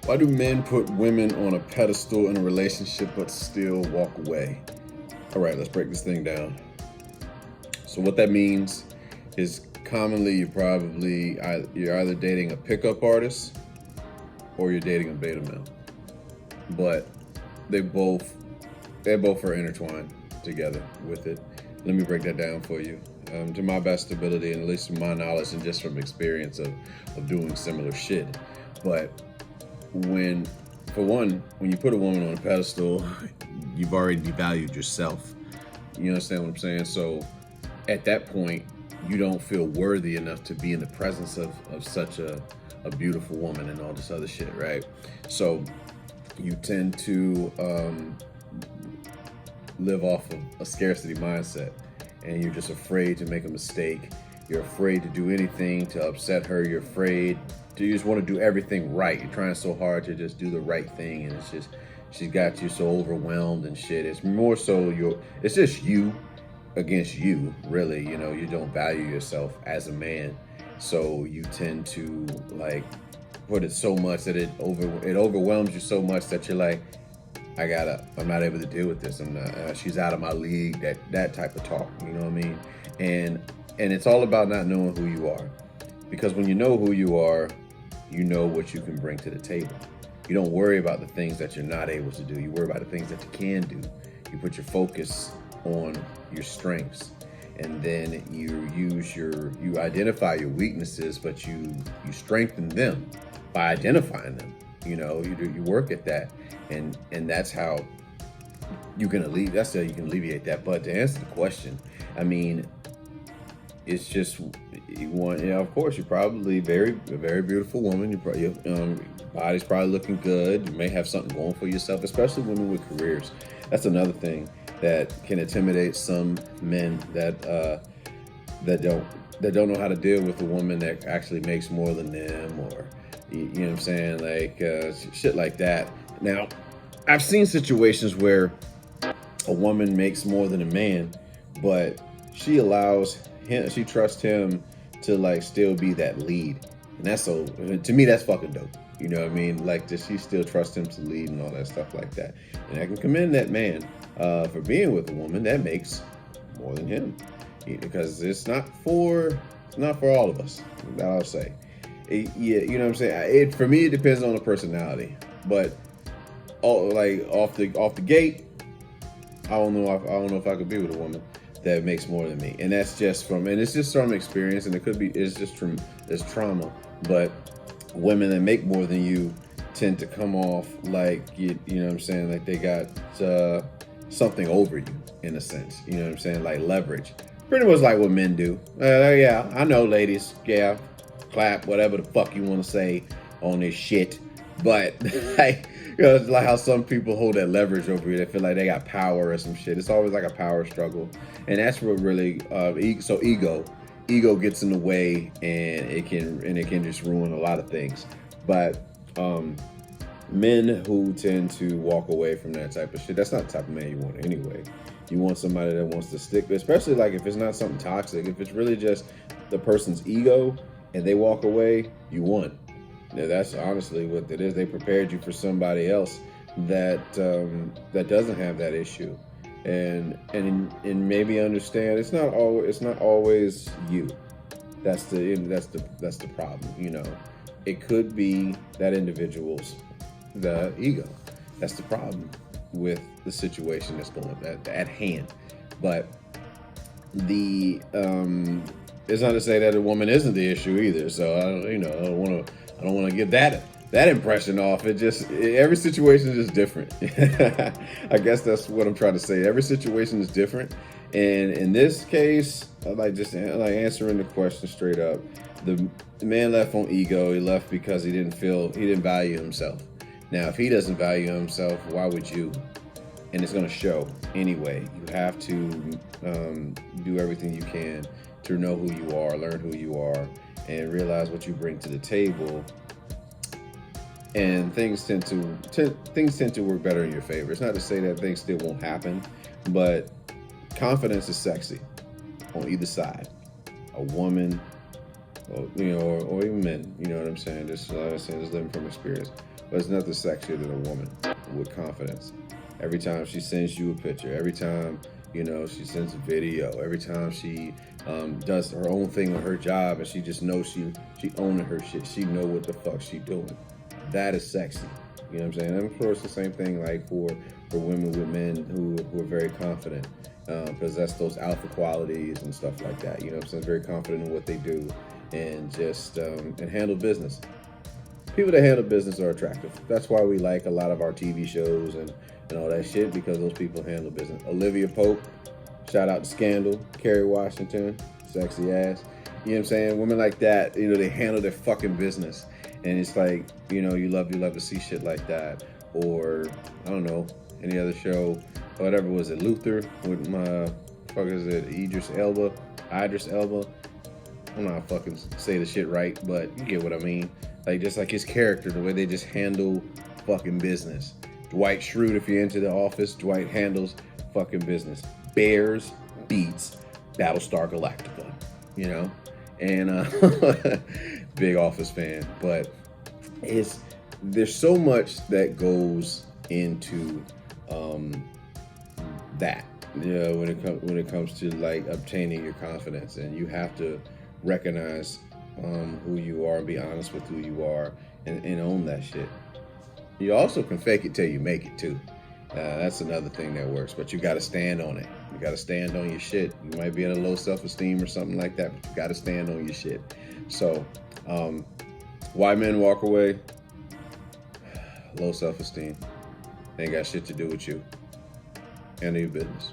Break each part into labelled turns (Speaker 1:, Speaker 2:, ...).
Speaker 1: Why do men put women on a pedestal in a relationship but still walk away? All right, let's break this thing down. So what that means is commonly you're either dating a pickup artist or you're dating a beta male, but they both are intertwined together with it. Let me break that down for you. To my best ability, and at least from my knowledge and just from experience of doing similar shit. But for one, when you put a woman on a pedestal, you've already devalued yourself. You understand what I'm saying? So at that point, you don't feel worthy enough to be in the presence of such a beautiful woman and all this other shit, right? So you tend to live off of a scarcity mindset, and you're just afraid to make a mistake. You're afraid to do anything to upset her. You just want to do everything right. You're trying so hard to just do the right thing, and it's just, she's got you so overwhelmed and shit. It's more so it's just you against you, really. You know, you don't value yourself as a man, so you tend to like put it so much that it overwhelms you so much that you're like, I'm not able to deal with this. I'm not. She's out of my league. That type of talk. You know what I mean? And it's all about not knowing who you are, because when you know who you are, you know what you can bring to the table. You don't worry about the things that you're not able to do. You worry about the things that you can do. You put your focus on your strengths, and then you identify your weaknesses, but you strengthen them by identifying them. You know, you work at that, and that's how you can alleviate that. But to answer the question, I mean, it's just of course, you're probably a very beautiful woman. Your body's probably looking good. You may have something going for yourself, especially women with careers. That's another thing that can intimidate some men that don't know how to deal with a woman that actually makes more than them, or you know what I'm saying, like shit like that. Now, I've seen situations where a woman makes more than a man, but she trusts him to like still be that lead, and to me that's fucking dope. You know what I mean? Like, does she still trust him to lead and all that stuff like that? And I can commend that man for being with a woman that makes more than him, because it's not for all of us. That I'll say. Yeah, you know what I'm saying. For me, it depends on the personality, but off the gate, I don't know if I could be with a woman that makes more than me, and it's just from experience, and it's trauma. But women that make more than you tend to come off like you know what I'm saying, like they got something over you in a sense. You know what I'm saying, like leverage. Pretty much like what men do. Yeah, I know, ladies. Yeah, clap, whatever the fuck you want to say on this shit. But like, you know, it's like how some people hold that leverage over you. They feel like they got power or some shit. It's always like a power struggle, and that's what really ego gets in the way, and it can just ruin a lot of things. But men who tend to walk away from that type of shit, that's not the type of man you want anyway. You want somebody that wants to stick, especially like if it's not something toxic. If it's really just the person's ego and they walk away, you won. Now, that's honestly what it is. They prepared you for somebody else that doesn't have that issue, and maybe understand it's not always you. That's the problem. You know, it could be that individual's the ego. That's the problem with the situation that's going at hand. But it's not to say that a woman isn't the issue either. So I don't want to give that impression off. Every situation is just different. I guess that's what I'm trying to say. Every situation is different, and in this case, I like answering the question straight up. The man left on ego. He left because he didn't value himself. Now, if he doesn't value himself, why would you? And it's going to show anyway. You have to do everything you can to know who you are, learn who you are, and realize what you bring to the table. And things tend to work better in your favor. It's not to say that things still won't happen, but confidence is sexy on either side. A woman, or even men. You know what I'm saying? Just living from experience. there's nothing sexier than a woman with confidence. Every time she sends you a picture, every time, you know, she sends a video, every time she does her own thing on her job, and she just knows she owning her shit. She know what the fuck she doing. That is sexy. You know what I'm saying? And of course, the same thing like for women with men who are very confident, possess those alpha qualities and stuff like that. You know what I'm saying? Very confident in what they do, and just and handle business. People that handle business are attractive. That's why we like a lot of our TV shows and all that shit, because those people handle business. Olivia Pope, shout out to Scandal. Kerry Washington, sexy ass. You know what I'm saying? Women like that, you know, they handle their fucking business. And it's like, you know, you love to see shit like that. Or, I don't know, any other show, whatever was it, Luther with my, fuck is it, Idris Elba? I'm not fucking say the shit right, but you get what I mean. Like, just like his character, the way they just handle fucking business. Dwight Schrute, if you're into The Office, Dwight handles fucking business. Bears beats Battlestar Galactica, you know? And big Office fan, but there's so much that goes into that, you know, when it comes to like obtaining your confidence, and you have to recognize who you are and be honest with who you are, and own that shit. You also can fake it till you make it too. That's another thing that works, but you got to stand on it. You got to stand on your shit. You might be in a low self-esteem or something like that, but you got to stand on your shit. So, why men walk away? Low self-esteem. Ain't got shit to do with you. Handle your business.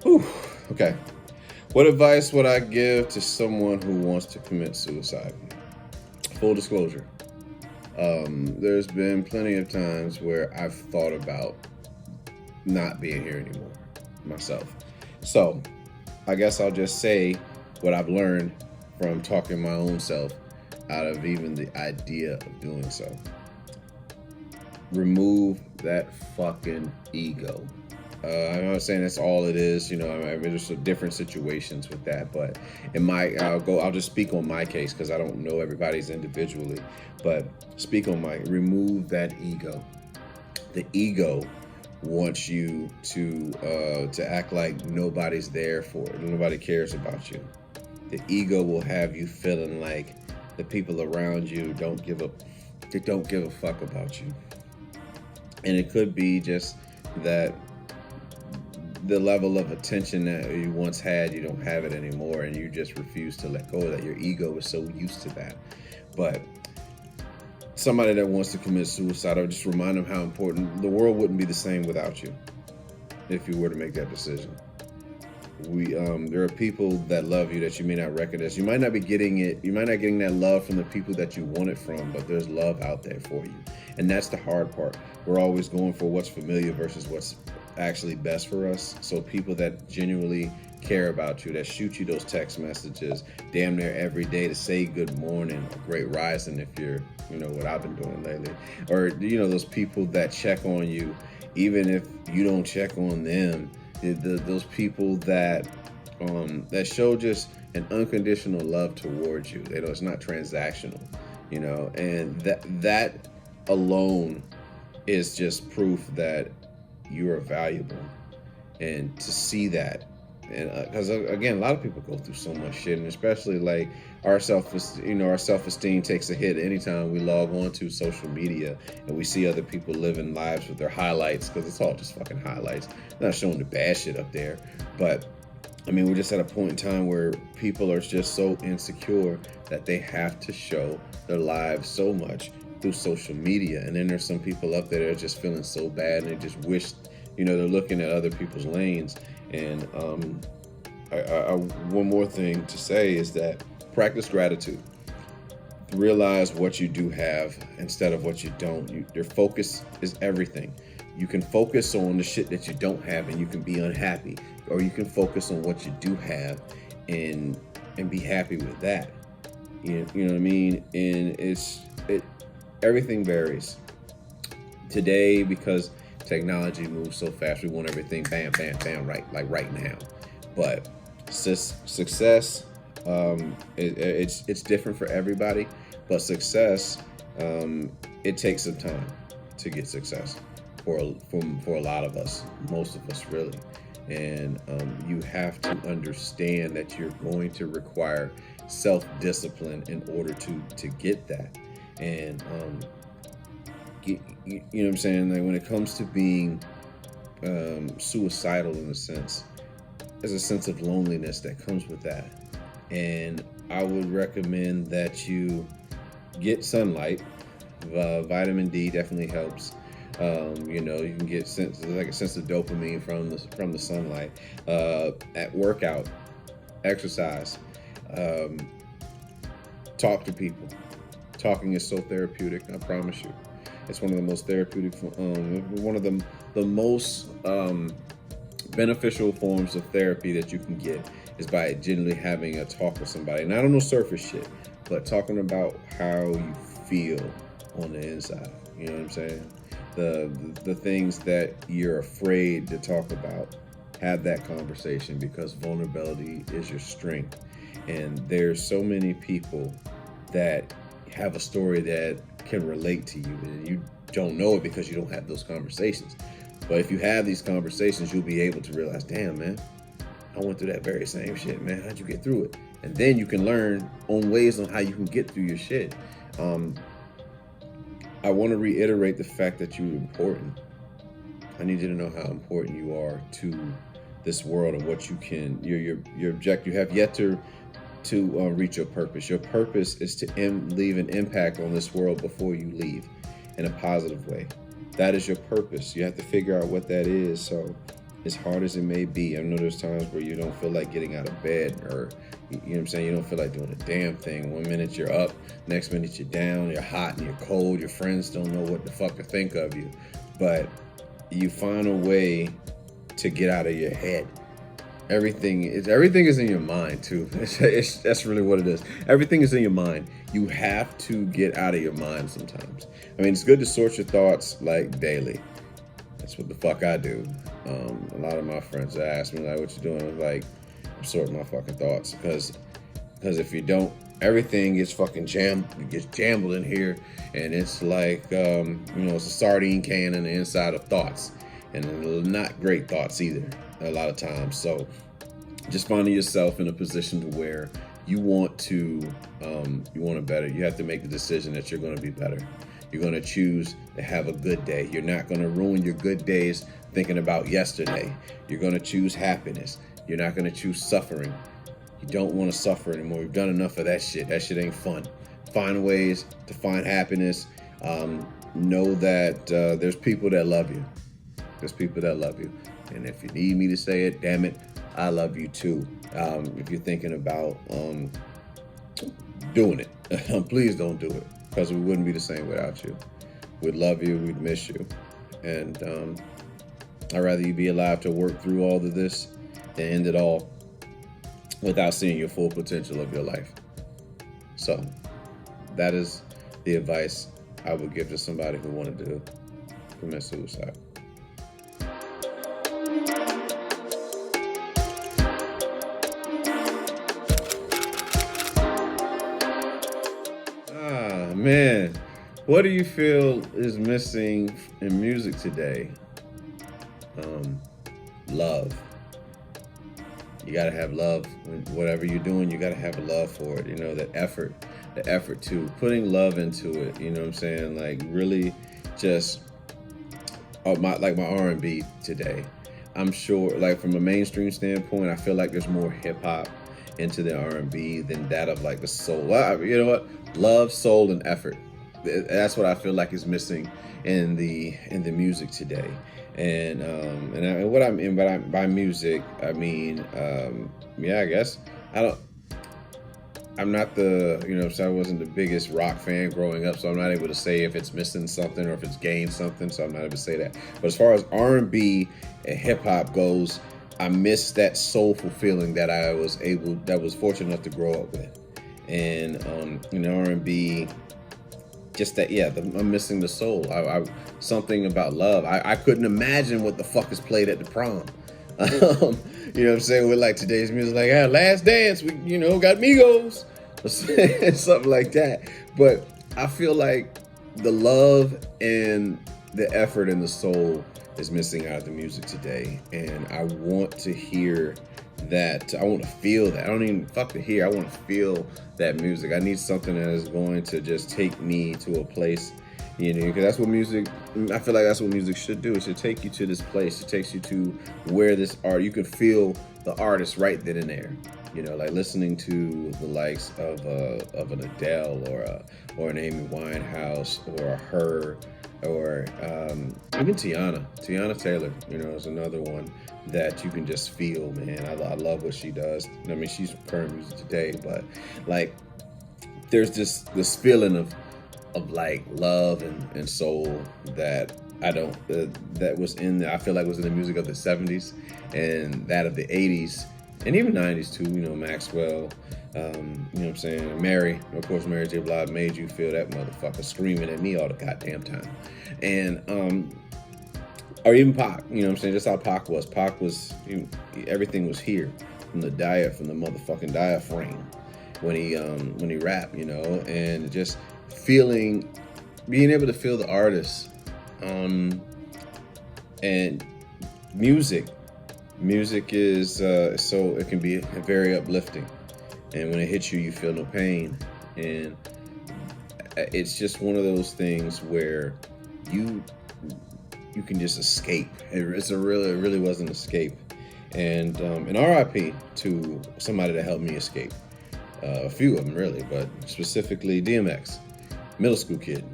Speaker 1: Whew. Okay. What advice would I give to someone who wants to commit suicide? Full disclosure. There's been plenty of times where I've thought about not being here anymore myself. So I guess I'll just say what I've learned from talking my own self out of even the idea of doing so. Remove that fucking ego. I'm not saying that's all it is, you know. I mean, there's different situations with that, but I'll just speak on my case, because I don't know everybody's individually, but remove that ego. The ego wants you to act like nobody's there for it. Nobody cares about you. The ego will have you feeling like the people around you don't give a fuck about you. And it could be just that the level of attention that you once had, you don't have it anymore, and you just refuse to let go of that. Your ego is so used to that. But somebody that wants to commit suicide, I would just remind them how important the world wouldn't be the same without you if you were to make that decision. There are people that love you that you may not recognize. You might not getting that love from the people that you want it from, but there's love out there for you. And that's the hard part. We're always going for what's familiar versus what's actually best for us. So people that genuinely care about you, that shoot you those text messages damn near every day to say good morning or great rising, if you're, you know, what I've been doing lately, or, you know, those people that check on you even if you don't check on them. Those people that show just an unconditional love towards you. They know it's not transactional, you know, and that alone is just proof that you are valuable. And to see that, and because again, a lot of people go through so much shit, and especially like our self-esteem takes a hit anytime we log on to social media and we see other people living lives with their highlights, because it's all just fucking highlights. Not showing the bad shit up there, but I mean, we're just at a point in time where people are just so insecure that they have to show their lives so much through social media. And then there's some people up there that are just feeling so bad, and they just wish, you know, they're looking at other people's lanes. And one more thing to say is that practice gratitude. Realize what you do have instead of what you don't. Your focus is everything. You can focus on the shit that you don't have and you can be unhappy, or you can focus on what you do have and be happy with that. You know what I mean? And everything varies today because technology moves so fast. We want everything bam, bam, bam, right now. But success, it's different for everybody. But success, it takes some time to get success for a lot of us, most of us really. And you have to understand that you're going to require self-discipline in order to get that. And you know what I'm saying? Like when it comes to being suicidal in a sense, there's a sense of loneliness that comes with that. And I would recommend that you get sunlight. Vitamin D definitely helps. You know, you can get like a sense of dopamine from the sunlight. At workout, exercise, talk to people. Talking is so therapeutic. I promise you, it's one of the most therapeutic, one of the most beneficial forms of therapy that you can get is by genuinely having a talk with somebody. Not on no surface shit, but talking about how you feel on the inside. You know what I'm saying? The things that you're afraid to talk about, have that conversation because vulnerability is your strength. And there's so many people that have a story that can relate to you and you don't know it because you don't have those conversations. But if you have these conversations, you'll be able to realize, damn, man, I went through that very same shit, man. How'd you get through it? And then you can learn on ways on how you can get through your shit. I want to reiterate the fact that you're important. I need you to know how important you are to this world and what you can, your objective. You have yet to reach your purpose. Your purpose is to leave an impact on this world before you leave in a positive way. That is your purpose. You have to figure out what that is. So as hard as it may be, I know there's times where you don't feel like getting out of bed or, you know what I'm saying, you don't feel like doing a damn thing. 1 minute you're up, next minute you're down, you're hot and you're cold. Your friends don't know what the fuck to think of you. But you find a way to get out of your head. Everything is in your mind too. That's really what it is. Everything is in your mind. You have to get out of your mind sometimes. I mean, it's good to sort your thoughts like daily. That's what the fuck I do. A lot of my friends ask me like, "What you doing?" I'm like, I'm sorting my fucking thoughts because if you don't, everything gets fucking jambled in here, and it's like it's a sardine can in the inside of thoughts, and not great thoughts either. A lot of times. So just finding yourself in a position to where you want to better. You have to make the decision that you're going to be better. You're going to choose to have a good day. You're not going to ruin your good days thinking about yesterday. You're going to choose happiness. You're not going to choose suffering. You don't want to suffer anymore. We've done enough of that shit. That shit ain't fun. Find ways to find happiness. Know that there's people that love you. There's people that love you. And if you need me to say it, damn it, I love you too. If you're thinking about doing it, please don't do it because we wouldn't be the same without you. We'd love you, we'd miss you. And I'd rather you be alive to work through all of this than end it all without seeing your full potential of your life. So that is the advice I would give to somebody who wanted to commit suicide. Man, what do you feel is missing in music today? Love. You gotta have love. Whatever you're doing, you gotta have a love for it. You know, the effort to putting love into it. You know what I'm saying? Like really, just my R&B today. I'm sure, like from a mainstream standpoint, I feel like there's more hip hop into the R&B than that of like the soul. You know what? Love, soul, and effort. That's what I feel like is missing in the music today. And what I mean by music, I mean, I guess I'm not so I wasn't the biggest rock fan growing up, so I'm not able to say if it's missing something or if it's gained something, so I'm not able to say that. But as far as R&B and hip hop goes, I miss that soulful feeling that I was fortunate enough to grow up with. and in R&B, just that, yeah, I'm missing the soul. Something about love. I couldn't imagine what the fuck is played at the prom. You know what I'm saying? With like today's music, like, Last Dance, we, got Migos, something like that. But I feel like the love and the effort and the soul is missing out of the music today. And I want to hear that. I want to feel that. I don't even fuck to hear. I want to feel that music. I need something that is going to just take me to a place, because that's what music, I feel like that's what music should do. It should take you to this place. It takes you to where this art, you can feel the artist right then and there. Like listening to the likes of an Adele or an Amy Winehouse or a Her, or even Tiana Taylor, is another one that you can just feel, man. I love what she does. I mean, she's current music today, but like there's this feeling of like love and soul that that was in I feel like was in the music of the 70s and that of the 80s and even 90s too. Maxwell, you know what I'm saying? Mary J. Blige made you feel that motherfucker screaming at me all the goddamn time. And or even Pac, you know what I'm saying? Just how Pac was. Everything was here from the motherfucking diaphragm when he rapped, and just being able to feel the artist. And music is so it can be very uplifting, and when it hits you, you feel no pain, and it's just one of those things where you can just escape. It really was an escape, and RIP to somebody that helped me escape. A few of them really, but specifically DMX, middle school kid.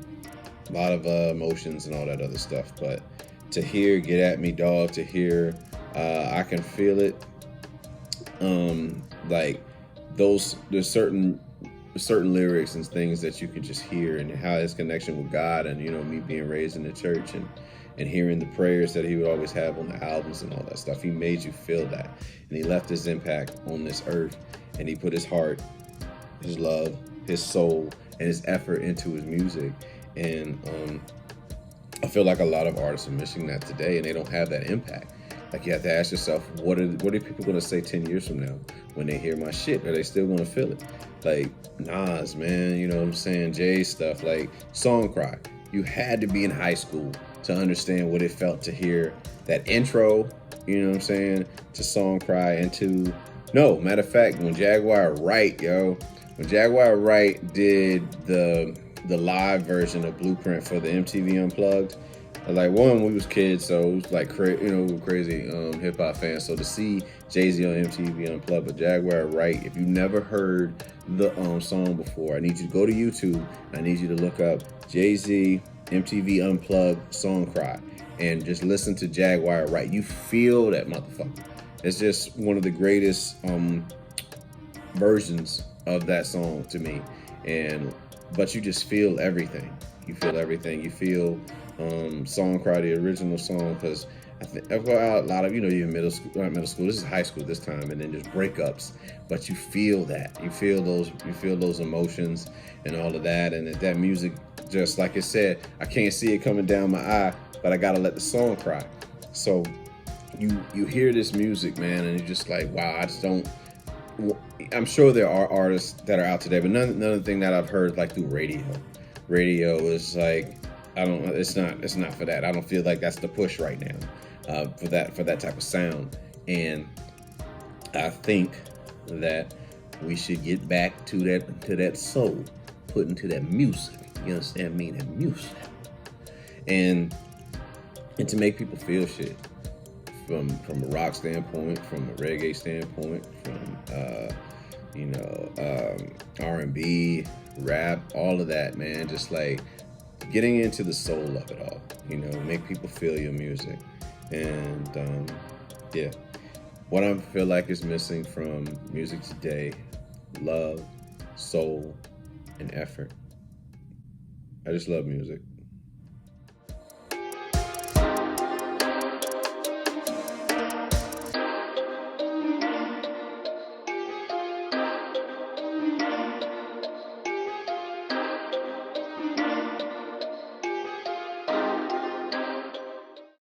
Speaker 1: A lot of emotions and all that other stuff, but to hear Get At Me Dog, to hear I Can Feel It, like there's certain lyrics and things that you can just hear, and how his connection with God, and me being raised in the church and hearing the prayers that he would always have on the albums and all that stuff. He made you feel that, and he left his impact on this earth, and he put his heart, his love, his soul, and his effort into his music. And I feel like a lot of artists are missing that today, and they don't have that impact. Like, you have to ask yourself, what are people going to say 10 years from now when they hear my shit? Are they still going to feel it? Like Nas, man, you know what I'm saying? Jay stuff, like Song Cry. You had to be in high school to understand what it felt to hear that intro, you know what I'm saying, to Song Cry, and no, matter of fact, when Jaguar Wright did the live version of Blueprint for the MTV Unplugged, like, one, we was kids, so it was like crazy hip hop fans. So to see Jay-Z on MTV Unplugged, but Jaguar Wright, if you never heard the song before, I need you to go to YouTube. I need you to look up Jay-Z MTV Unplugged Song Cry and just listen to Jaguar Wright. You feel that motherfucker. It's just one of the greatest versions of that song to me. But you just feel everything. You feel Song Cry, the original song, because I think I've got a lot of, you're middle school, this is high school this time, and then just breakups. But you feel that. You feel those emotions and all of that, and that music, just like it said, I can't see it coming down my eye, but I gotta let the song cry. So you hear this music, man, and you're just like, wow, I'm sure there are artists that are out today, but none of the thing that I've heard like through radio. Radio is like, it's not for that. I don't feel like that's the push right now for that type of sound. And I think that we should get back to that soul, put into that music. You understand me? That music. And to make people feel shit. From a rock standpoint, from a reggae standpoint, from R&B, rap, all of that, man. Just like getting into the soul of it all, make people feel your music. And yeah, what I feel like is missing from music today: love, soul, and effort. I just love music.